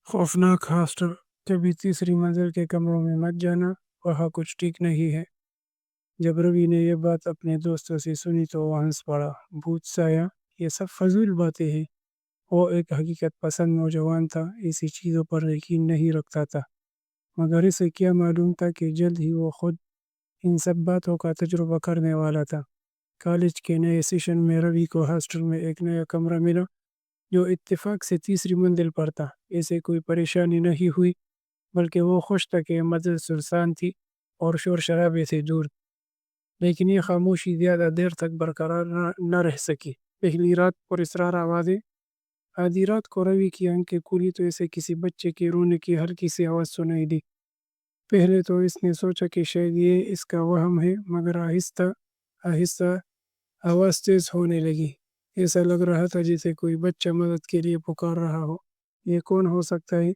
خوفناک ہاسٹل، کبھی تیسری منزل کے کمروں میں مت جانا، وہاں کچھ ٹھیک نہیں ہے۔ جب روی نے یہ بات اپنے دوستوں سے سنی تو وہ ہنس پڑا۔ بھوت سایہ، یہ سب فضول باتیں ہیں۔ وہ ایک حقیقت پسند نوجوان تھا، ایسی چیزوں پر یقین نہیں رکھتا تھا، مگر اسے کیا معلوم تھا کہ جلد ہی وہ خود ان سب باتوں کا تجربہ کرنے والا تھا۔ کالج کے نئے سیشن میں روی کو ہاسٹل میں ایک نیا کمرہ ملا جو اتفاق سے تیسری منزل پر تھا۔ اسے کوئی پریشانی نہیں ہوئی، بلکہ وہ خوش تھا کہ منزل سنسان تھی اور شور شرابے سے دور۔ لیکن یہ خاموشی زیادہ دیر تک برقرار نہ رہ سکی۔ پہلی رات پر اسرار آوازیں۔ آدھی رات کو روی کی آنکھیں کھلی تو اسے کسی بچے کے رونے کی ہلکی سی آواز سنائی دی۔ پہلے تو اس نے سوچا کہ شاید یہ اس کا وہم ہے، مگر آہستہ آہستہ آواز تیز ہونے لگی۔ ایسا لگ رہا تھا جیسے کوئی بچہ مدد کے لیے پکار رہا ہو۔ یہ کون ہو سکتا ہے؟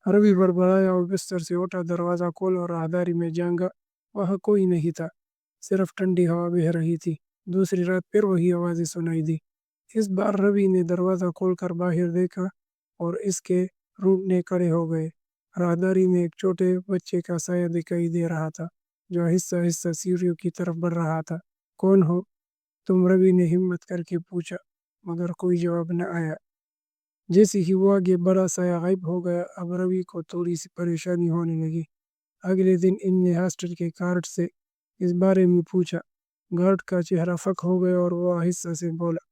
روی بڑبڑایا اور بستر سے اٹھا، دروازہ کھولا اور راہداری میں جھانکا۔ وہاں کوئی نہیں تھا، صرف ٹھنڈی ہوا بہہ رہی تھی۔ دوسری رات پھر وہی آوازیں سنائی دی۔ اس بار روی نے دروازہ کھول کر باہر دیکھا اور اس کے رونگٹے کھڑے ہو گئے۔ راہداری میں ایک چھوٹے بچے کا سایہ دکھائی دے رہا تھا جو آہستہ آہستہ سیڑھیوں کی طرف بڑھ رہا تھا۔ کون ہو تم؟ روی نے ہمت کر کے پوچھا، مگر کوئی جواب نہ آیا۔ جیسے ہی وہ آگے بڑا، سایہ غائب ہو گیا۔ اب روی کو تھوڑی سی پریشانی ہونے لگی۔ اگلے دن ان نے ہاسٹل کے گارڈ سے اس بارے میں پوچھا۔ گارڈ کا چہرہ فک ہو گیا اور وہ آہستہ سے بولا،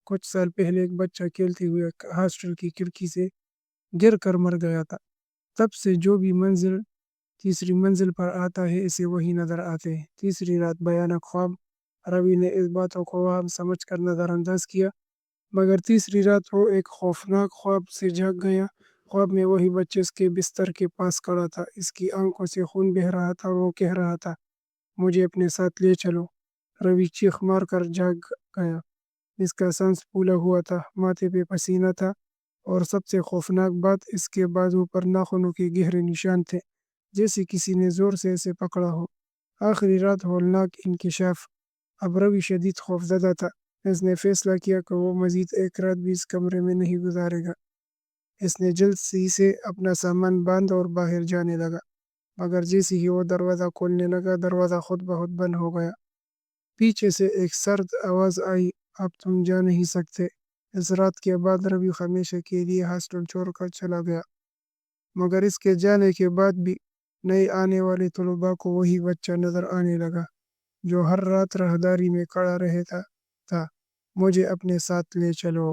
کچھ سال پہلے ایک بچہ کھیلتے ہوئے ہاسٹل کی کھڑکی سے گر کر مر گیا تھا۔ تب سے جو بھی تیسری منزل پر آتا ہے اسے وہی نظر آتے ہیں۔ تیسری رات، بھیانک خواب۔ روی نے اس باتوں کو وہم سمجھ کر نظر انداز کیا، مگر تیسری رات وہ ایک خوفناک خواب سے جاگ گیا۔ خواب میں وہی بچہ اس کے بستر کے پاس کھڑا تھا، اس کی آنکھوں سے خون بہہ رہا تھا اور وہ کہہ رہا تھا، مجھے اپنے ساتھ لے چلو۔ روی چیخ مار کر جاگ گیا۔ اس کا سانس پھولا ہوا تھا، ماتھے پہ پسینہ تھا، اور سب سے خوفناک بات، اس کے بازو پر ناخنوں کے گہرے نشان تھے، جیسے کسی نے زور سے اسے پکڑا ہو۔ آخری رات، ہولناک انکشاف۔ اب روی شدید خوف زدہ تھا۔ اس نے فیصلہ کیا کہ وہ مزید ایک رات بھی اس کمرے میں نہیں گزارے گا۔ اس نے جلد سے اپنا سامان باندھ اور باہر جانے لگا، مگر جیسے ہی وہ دروازہ کھولنے لگا، دروازہ خود بخود بند ہو گیا۔ پیچھے سے ایک سرد آواز آئی، اب تم جا نہیں سکتے۔ اس رات کے بعد روی ہمیشہ کے لیے ہاسٹل چھوڑ کر چلا گیا، مگر اس کے جانے کے بعد بھی نئے آنے والے طلباء کو وہی بچہ نظر آنے لگا جو ہر رات راہداری میں کھڑا رہتا تھا، مجھے اپنے ساتھ لے چلو۔